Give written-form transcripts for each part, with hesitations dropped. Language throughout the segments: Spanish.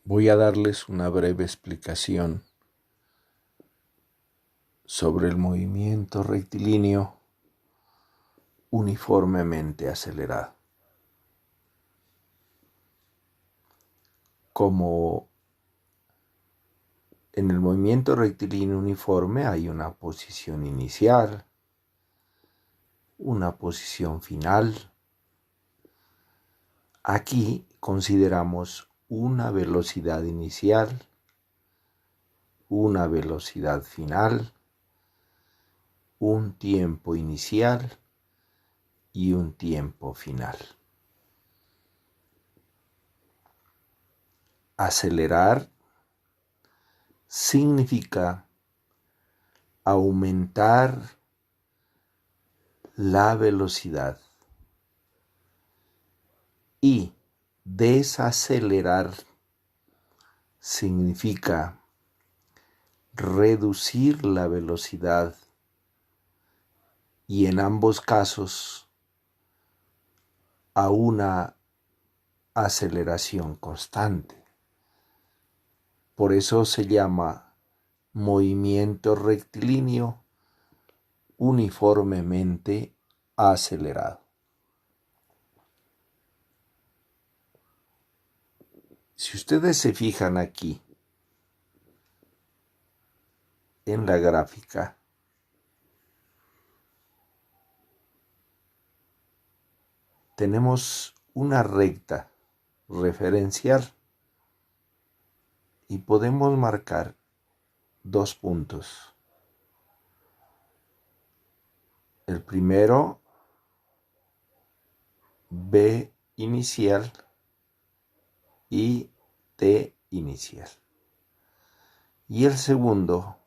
Voy a darles una breve explicación sobre el movimiento rectilíneo uniformemente acelerado. Como en el movimiento rectilíneo uniforme hay una posición inicial, una posición final. Aquí consideramos una velocidad inicial, una velocidad final, un tiempo inicial y un tiempo final. Acelerar significa aumentar la velocidad y desacelerar significa reducir la velocidad y en ambos casos a una aceleración constante. Por eso se llama movimiento rectilíneo uniformemente acelerado. Si ustedes se fijan aquí en la gráfica, tenemos una recta referencial y podemos marcar dos puntos. El primero, B inicial y T inicial. Y el segundo,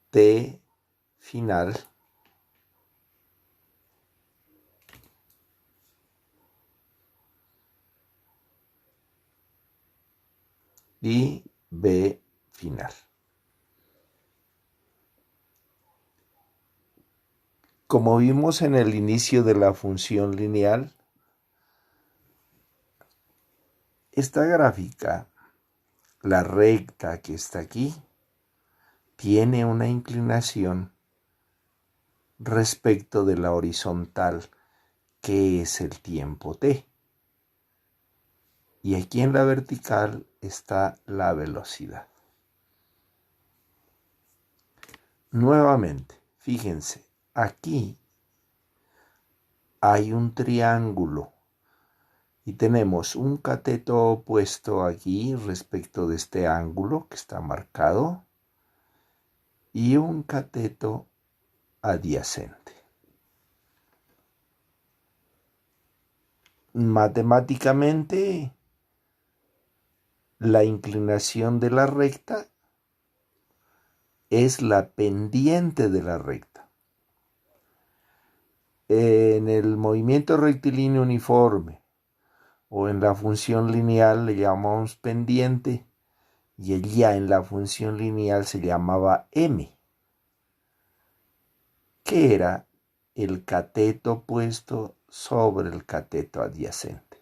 T final y B final. Como vimos en el inicio de la función lineal, esta gráfica, la recta que está aquí, tiene una inclinación respecto de la horizontal, que es el tiempo t. Y aquí en la vertical está la velocidad. Nuevamente, fíjense, aquí hay un triángulo y tenemos un cateto opuesto aquí respecto de este ángulo que está marcado y un cateto adyacente. Matemáticamente, la inclinación de la recta es la pendiente de la recta. En el movimiento rectilíneo uniforme o en la función lineal le llamamos pendiente y ya en la función lineal se llamaba m, que era el cateto puesto sobre el cateto adyacente.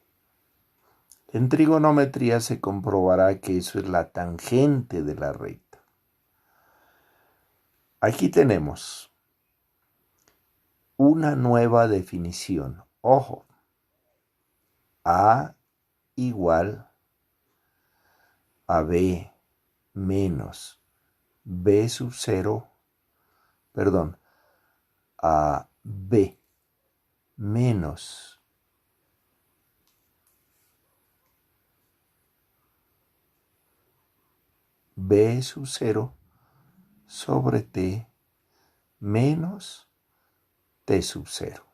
En trigonometría se comprobará que eso es la tangente de la recta. Aquí tenemos una nueva definición. Ojo, A igual a B menos B sub 0, a B menos B sub 0 sobre T menos T sub 0.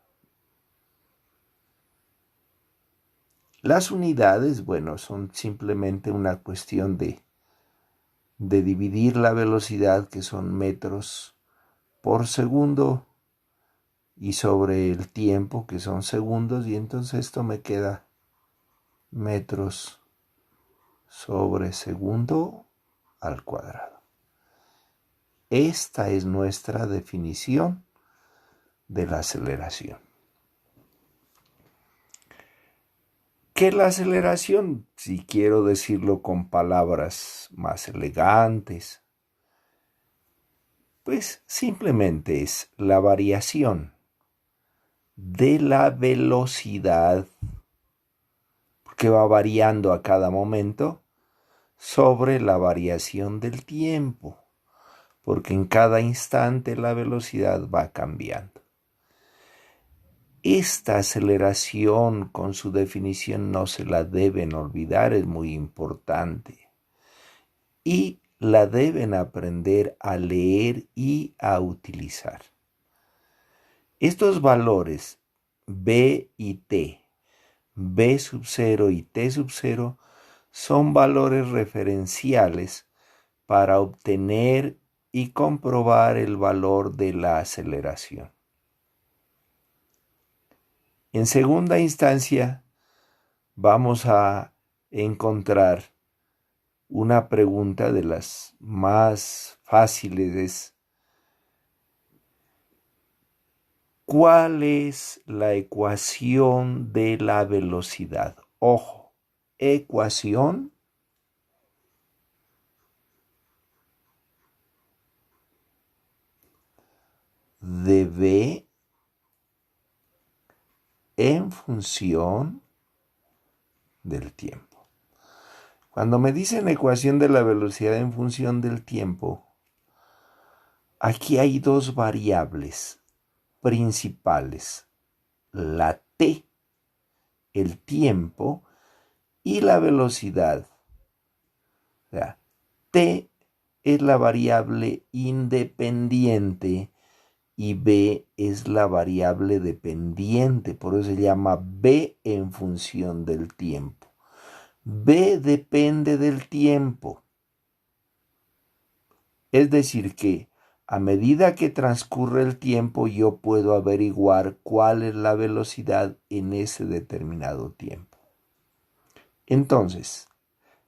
Las unidades, son simplemente una cuestión de dividir la velocidad, que son metros por segundo, y sobre el tiempo, que son segundos, y entonces esto me queda metros sobre segundo al cuadrado. Esta es nuestra definición de la aceleración. que la aceleración, si quiero decirlo con palabras más elegantes, pues simplemente es la variación de la velocidad, que va variando a cada momento, sobre la variación del tiempo, porque en cada instante la velocidad va cambiando. Esta aceleración, con su definición, no se la deben olvidar, es muy importante. Y la deben aprender a leer y a utilizar. Estos valores B y T, B sub 0 y T sub 0, son valores referenciales para obtener y comprobar el valor de la aceleración. En segunda instancia, vamos a encontrar una pregunta de las más fáciles. ¿Cuál es la ecuación de la velocidad? Ojo, ecuación de V en función del tiempo. Cuando me dicen ecuación de la velocidad en función del tiempo, aquí hay dos variables principales: la t, el tiempo, y la velocidad. O sea, t es la variable independiente y b es la variable dependiente, por eso se llama b en función del tiempo. B depende del tiempo. Es decir que a medida que transcurre el tiempo, yo puedo averiguar cuál es la velocidad en ese determinado tiempo. Entonces,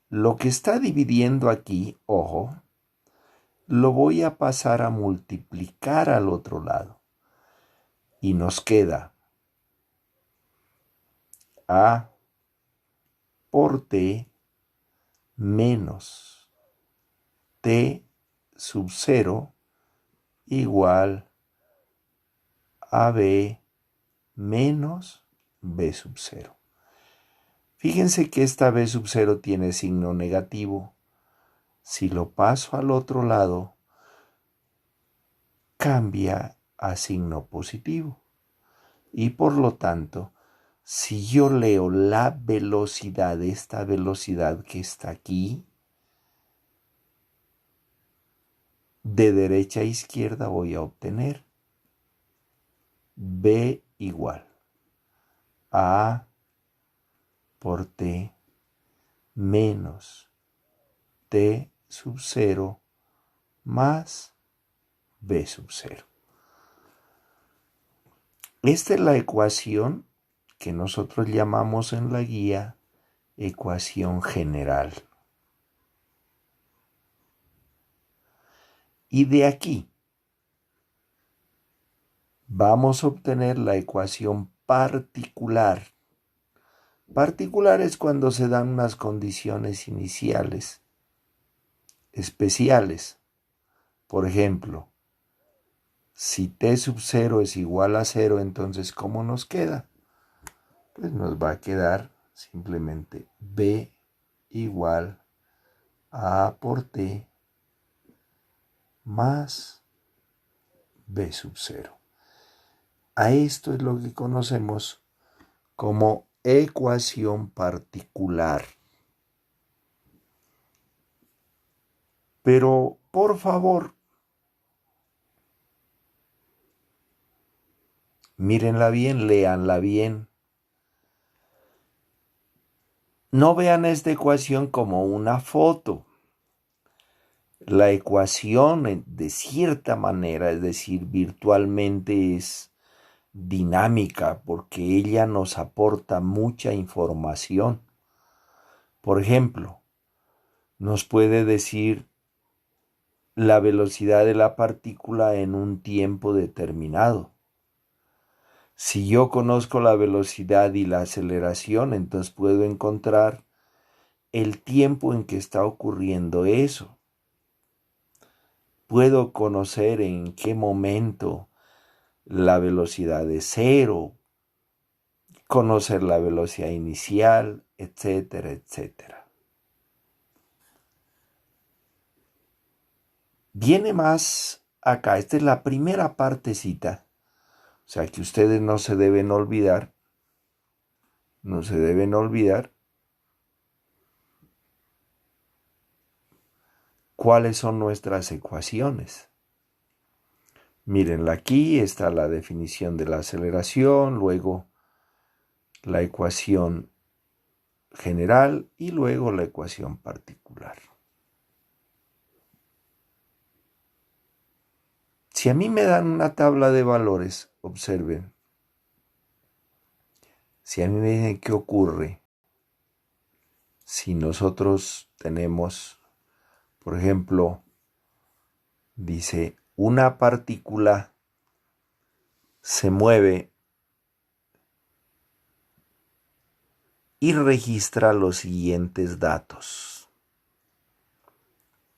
lo que está dividiendo aquí, ojo, lo voy a pasar a multiplicar al otro lado. Y nos queda A por T menos T sub 0 igual a B menos B sub 0. Fíjense que esta B sub 0 tiene signo negativo. Si lo paso al otro lado, cambia a signo positivo. Y por lo tanto, si yo leo la velocidad, esta velocidad que está aquí, de derecha a izquierda voy a obtener B igual a por T menos T sub 0 más B sub 0. Esta es la ecuación que nosotros llamamos en la guía ecuación general. Y de aquí vamos a obtener la ecuación particular. Particular es cuando se dan unas condiciones iniciales especiales. Por ejemplo, si T sub 0 es igual a 0, entonces ¿cómo nos queda? Pues nos va a quedar simplemente B igual a por T más B sub 0. A esto es lo que conocemos como ecuación particular. Pero, por favor, mírenla bien, léanla bien. No vean esta ecuación como una foto. La ecuación, de cierta manera, es decir, virtualmente, es dinámica porque ella nos aporta mucha información. Por ejemplo, nos puede decir la velocidad de la partícula en un tiempo determinado. Si yo conozco la velocidad y la aceleración, entonces puedo encontrar el tiempo en que está ocurriendo eso. Puedo conocer en qué momento la velocidad es cero, conocer la velocidad inicial, etcétera, etcétera. Viene más acá, esta es la primera partecita, o sea que ustedes no se deben olvidar cuáles son nuestras ecuaciones. Miren, aquí está la definición de la aceleración, luego la ecuación general y luego la ecuación particular. Si a mí me dan una tabla de valores, observen, si a mí me dicen qué ocurre si nosotros tenemos, por ejemplo, dice, una partícula se mueve y registra los siguientes datos,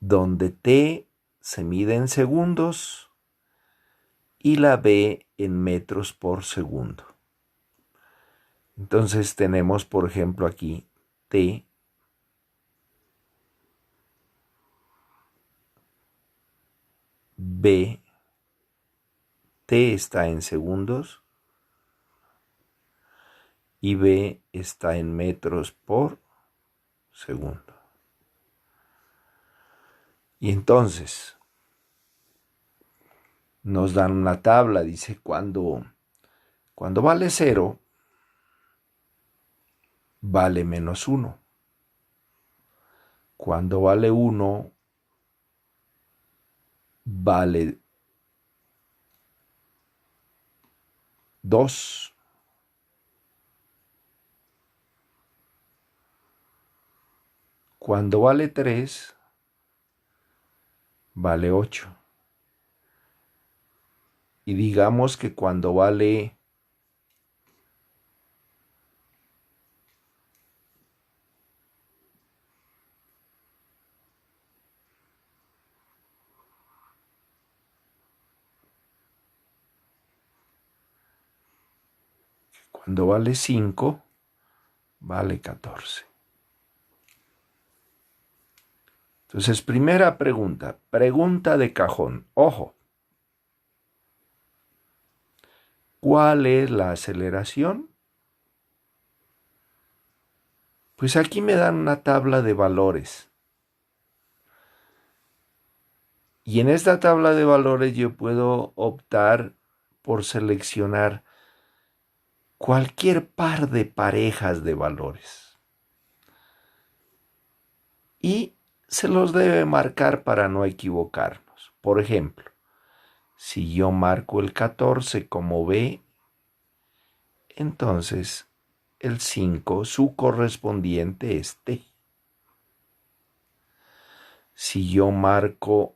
donde t se mide en segundos y la b en metros por segundo. Entonces tenemos, por ejemplo, aquí t, b, t está en segundos y b está en metros por segundo. Y entonces nos dan una tabla, dice, cuando vale 0, vale menos 1. Cuando vale 1, vale 2. Cuando vale 3, vale 8. Y digamos que cuando vale 5, vale 14. Entonces, primera pregunta de cajón. Ojo, ¿cuál es la aceleración? Pues aquí me dan una tabla de valores. Y en esta tabla de valores yo puedo optar por seleccionar cualquier par de parejas de valores. Y se los debe marcar para no equivocarnos. Por ejemplo, si yo marco el 14 como B, entonces el 5, su correspondiente es T. Si yo marco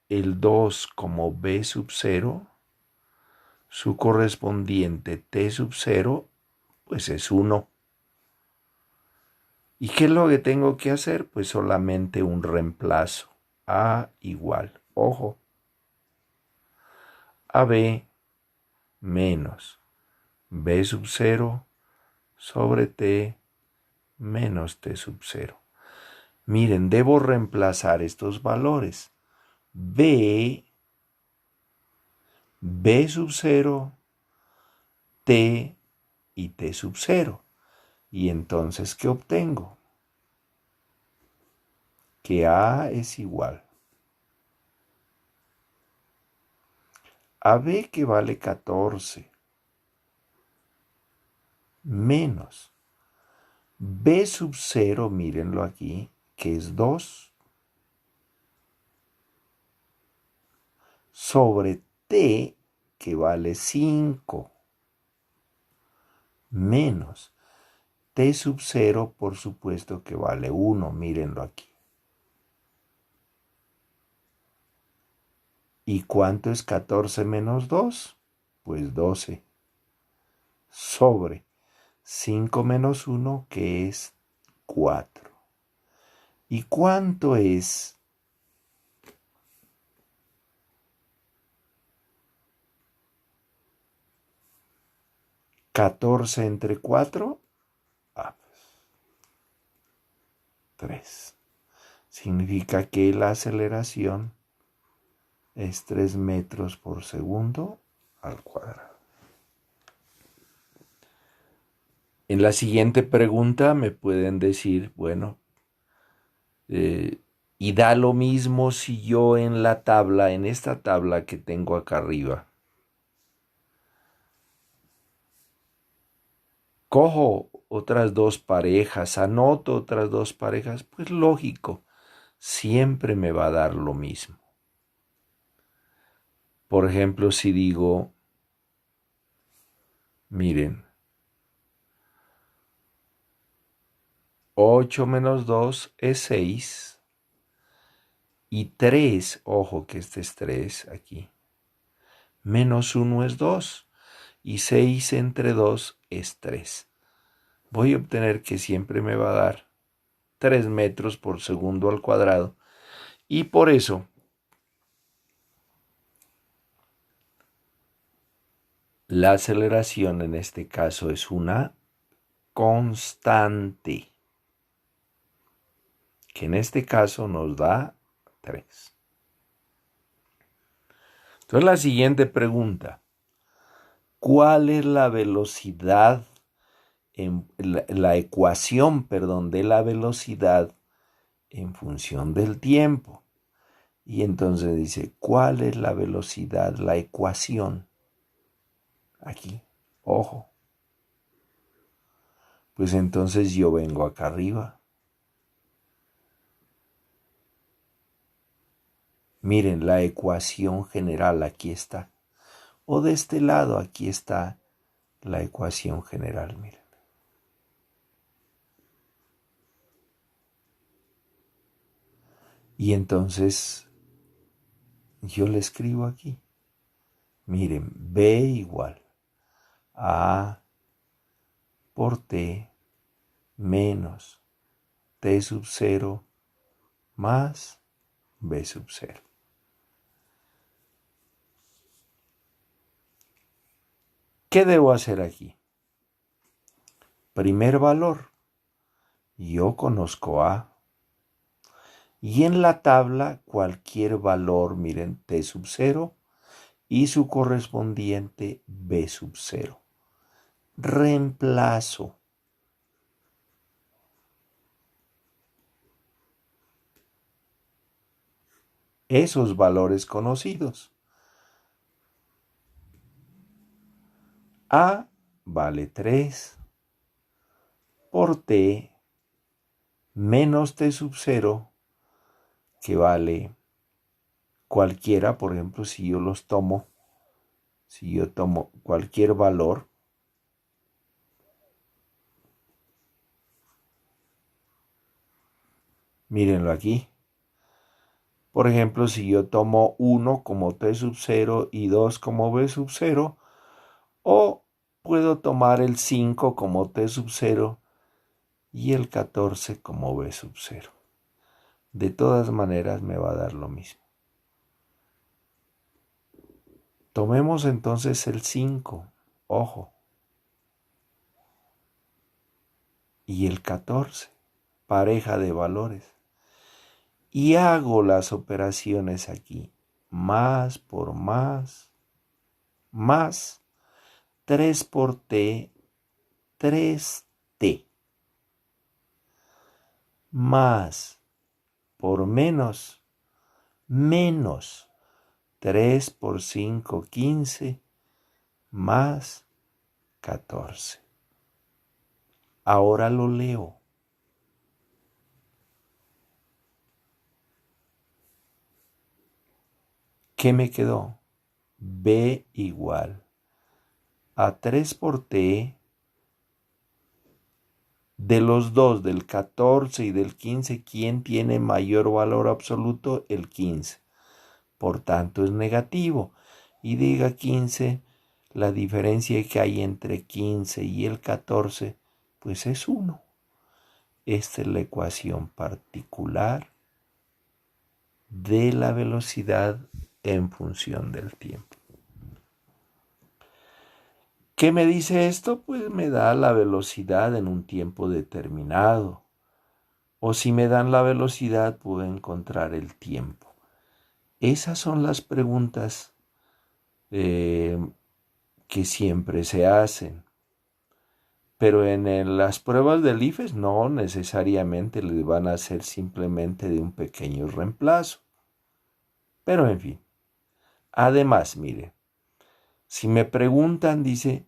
el 2 como B sub 0, su correspondiente T sub 0, pues es 1. ¿Y qué es lo que tengo que hacer? Pues solamente un reemplazo. A igual, ojo, AB menos B sub 0 sobre T menos T sub 0. Miren, debo reemplazar estos valores. B sub 0, T y T sub 0. Y entonces, ¿qué obtengo? Que A es igual a B, que vale 14, menos B sub 0, mírenlo aquí, que es 2, sobre T, que vale 5, menos T sub 0, por supuesto que vale 1, mírenlo aquí. ¿Y cuánto es 14 menos 2? Pues 12. sobre 5 menos 1, que es 4. ¿Y cuánto es 14 entre 4? 3. Significa que la aceleración es 3 metros por segundo al cuadrado. En la siguiente pregunta me pueden decir, bueno, y da lo mismo si yo en esta tabla que tengo acá arriba, cojo otras dos parejas, anoto otras dos parejas, pues lógico, siempre me va a dar lo mismo. Por ejemplo, si digo, miren, 8 menos 2 es 6 y 3, ojo que este es 3 aquí, menos 1 es 2 y 6 entre 2 es 3. Voy a obtener que siempre me va a dar 3 metros por segundo al cuadrado y por eso la aceleración en este caso es una constante, que en este caso nos da 3. Entonces la siguiente pregunta, ¿cuál es la velocidad, la ecuación, de la velocidad en función del tiempo? Y entonces dice, ¿cuál es la velocidad, la ecuación? Aquí, ojo. Pues entonces yo vengo acá arriba. Miren, la ecuación general aquí está. O de este lado aquí está la ecuación general, miren. Y entonces yo le escribo aquí. Miren, B igual a por T menos T sub 0 más B sub 0. ¿Qué debo hacer aquí? Primer valor, yo conozco A. Y en la tabla cualquier valor, miren, T sub 0 y su correspondiente B sub 0. Reemplazo. Esos valores conocidos. A vale 3 por T menos T sub 0, que vale cualquiera, por ejemplo, si yo tomo cualquier valor, mírenlo aquí. Por ejemplo, si yo tomo 1 como T sub 0 y 2 como B sub 0, o puedo tomar el 5 como T sub 0 y el 14 como B sub 0. De todas maneras me va a dar lo mismo. Tomemos entonces el 5, ojo, y el 14, pareja de valores. Y hago las operaciones aquí, más por más, 3 por T, 3T, más por menos 3 por 5, 15, más 14. Ahora lo leo. ¿Qué me quedó? B igual a 3 por T de los dos, del 14 y del 15, ¿quién tiene mayor valor absoluto? El 15. Por tanto es negativo. Y diga 15, la diferencia que hay entre 15 y el 14, pues es 1. Esta es la ecuación particular de la velocidad en función del tiempo. ¿Qué me dice esto? Pues me da la velocidad en un tiempo determinado. O si me dan la velocidad, puedo encontrar el tiempo. Esas son las preguntas que siempre se hacen. Pero en las pruebas del IFES no necesariamente les van a hacer simplemente de un pequeño reemplazo. Pero en fin. Además, mire, si me preguntan, dice,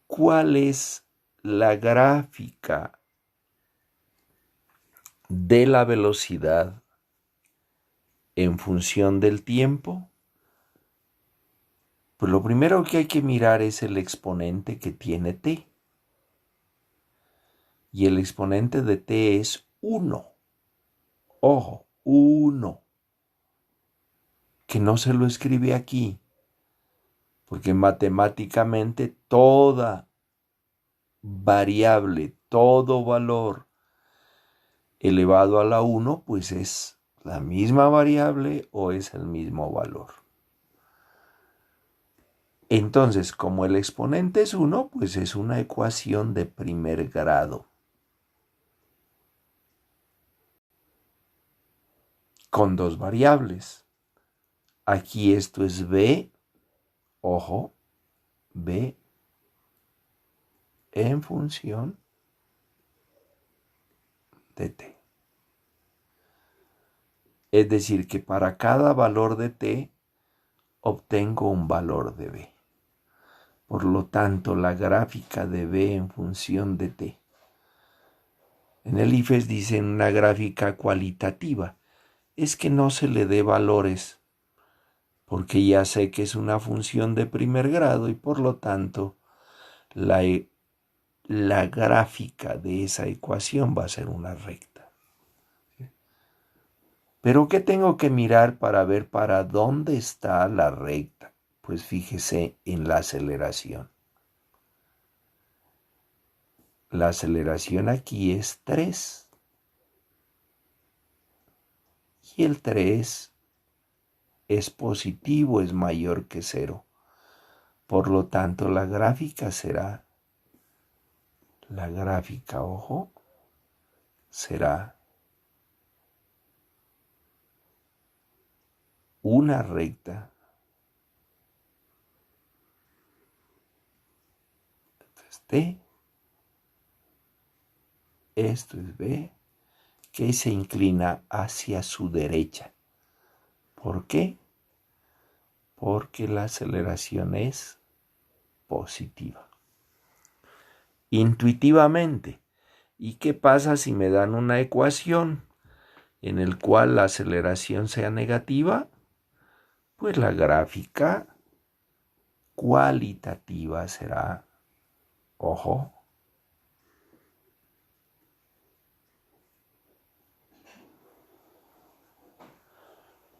¿cuál es la gráfica de la velocidad en función del tiempo? Pues lo primero que hay que mirar es el exponente que tiene t. Y el exponente de t es 1. Ojo, 1. Que no se lo escribe aquí, porque matemáticamente toda variable, todo valor elevado a la 1, pues es la misma variable o es el mismo valor. Entonces, como el exponente es 1, pues es una ecuación de primer grado. Con dos variables. Aquí esto es b, ojo, b en función de t. Es decir, que para cada valor de t obtengo un valor de b. Por lo tanto, la gráfica de b en función de t. En el IFES dicen una gráfica cualitativa. Es que no se le dé valores, porque ya sé que es una función de primer grado y por lo tanto la gráfica de esa ecuación va a ser una recta. Pero ¿qué tengo que mirar para ver para dónde está la recta? Pues fíjese en la aceleración. La aceleración aquí es 3. Y el 3 es positivo, es mayor que 0. Por lo tanto, la gráfica será, ojo, será una recta. Entonces, t, esto es b, que se inclina hacia su derecha. ¿Por qué? Porque la aceleración es positiva. Intuitivamente. ¿Y qué pasa si me dan una ecuación en la cual la aceleración sea negativa? Pues la gráfica cualitativa será, ojo,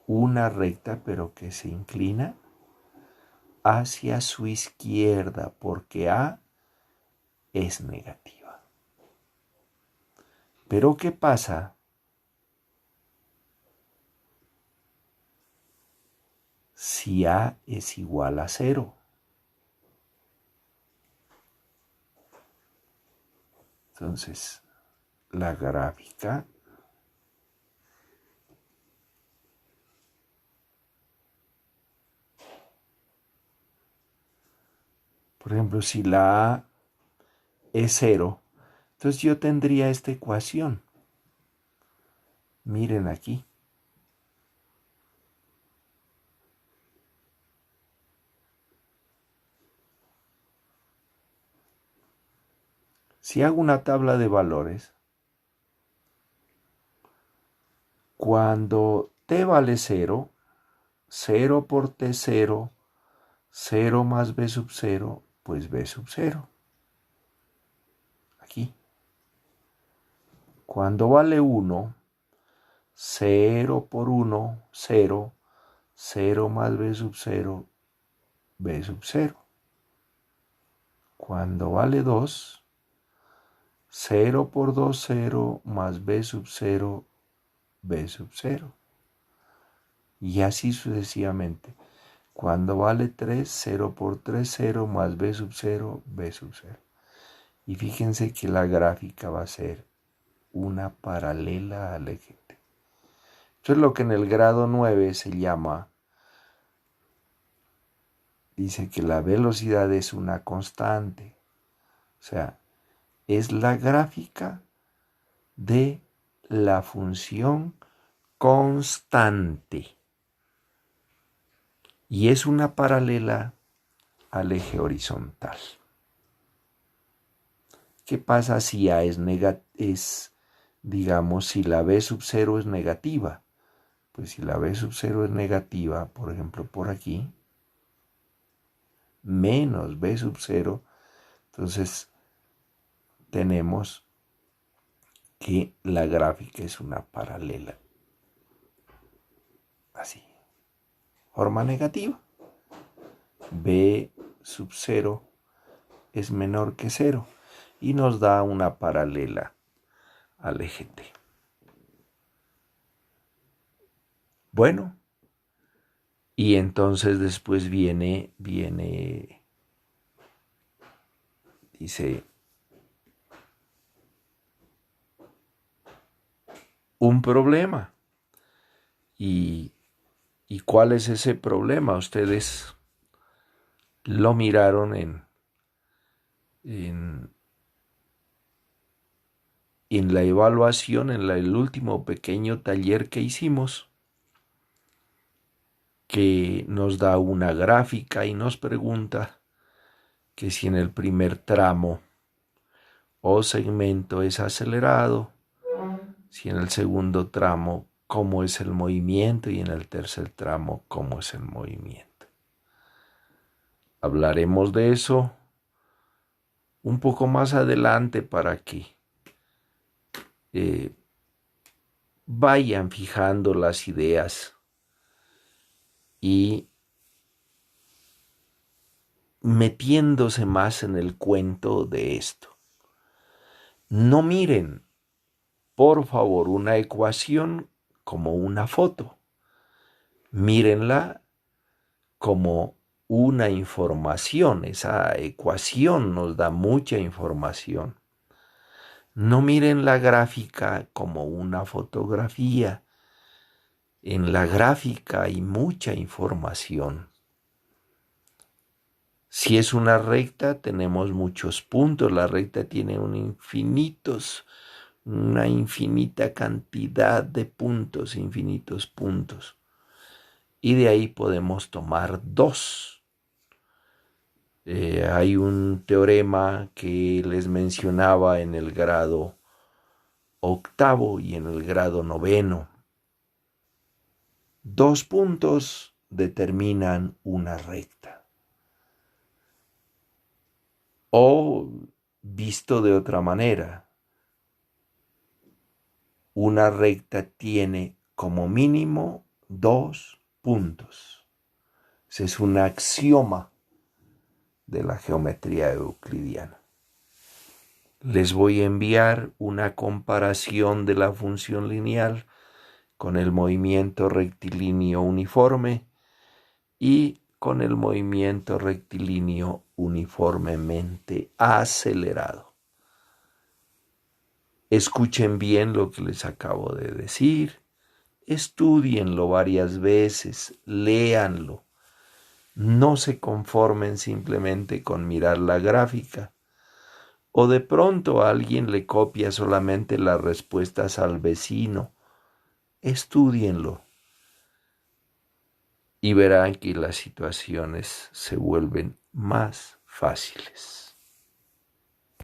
una recta pero que se inclina hacia su izquierda porque A es negativa. Pero ¿qué pasa si A es igual a 0? Entonces, la gráfica por ejemplo, si la A es 0, entonces yo tendría esta ecuación. Miren aquí. Si hago una tabla de valores, cuando t vale 0, 0 por t0, 0 más b sub 0, pues b sub 0. Aquí. Cuando vale 1, 0 por 1, 0, 0 más b sub 0, b sub 0. Cuando vale 2, 0 por 2, 0, más b sub 0, b sub 0. Y así sucesivamente. Cuando vale 3, 0 por 3, 0, más b sub 0, b sub 0. Y fíjense que la gráfica va a ser una paralela al eje T. Esto es lo que en el grado 9 se llama, dice que la velocidad es una constante. O sea, es la gráfica de la función constante. Y es una paralela al eje horizontal. ¿Qué pasa si A digamos, si la b sub 0 es negativa? Pues si la b sub 0 es negativa, por ejemplo, por aquí, menos b sub 0, entonces tenemos que la gráfica es una paralela. Así. Forma negativa. B sub 0 es menor que 0 y nos da una paralela al eje T. Bueno, y entonces después viene, dice, un problema. ¿Y cuál es ese problema? Ustedes lo miraron en la evaluación, en el último pequeño taller que hicimos, que nos da una gráfica y nos pregunta que si en el primer tramo o segmento es acelerado, si en el segundo tramo cómo es el movimiento y en el tercer tramo cómo es el movimiento. Hablaremos de eso un poco más adelante para que vayan fijando las ideas y metiéndose más en el cuento de esto. No miren, por favor, una ecuación como una foto. Mírenla como una información. Esa ecuación nos da mucha información. No miren la gráfica como una fotografía. En la gráfica hay mucha información. Si es una recta, tenemos muchos puntos. La recta tiene una infinita cantidad de puntos, infinitos puntos. Y de ahí podemos tomar 2. Hay un teorema que les mencionaba en el grado 8º y en el grado 9º. 2 puntos determinan una recta. O, visto de otra manera, una recta tiene como mínimo 2 puntos. Ese es un axioma de la geometría euclidiana. Les voy a enviar una comparación de la función lineal con el movimiento rectilíneo uniforme y con el movimiento rectilíneo uniformemente acelerado. Escuchen bien lo que les acabo de decir, estúdienlo varias veces, léanlo. No se conformen simplemente con mirar la gráfica. O de pronto alguien le copia solamente las respuestas al vecino. Estúdienlo. Y verán que las situaciones se vuelven más fáciles.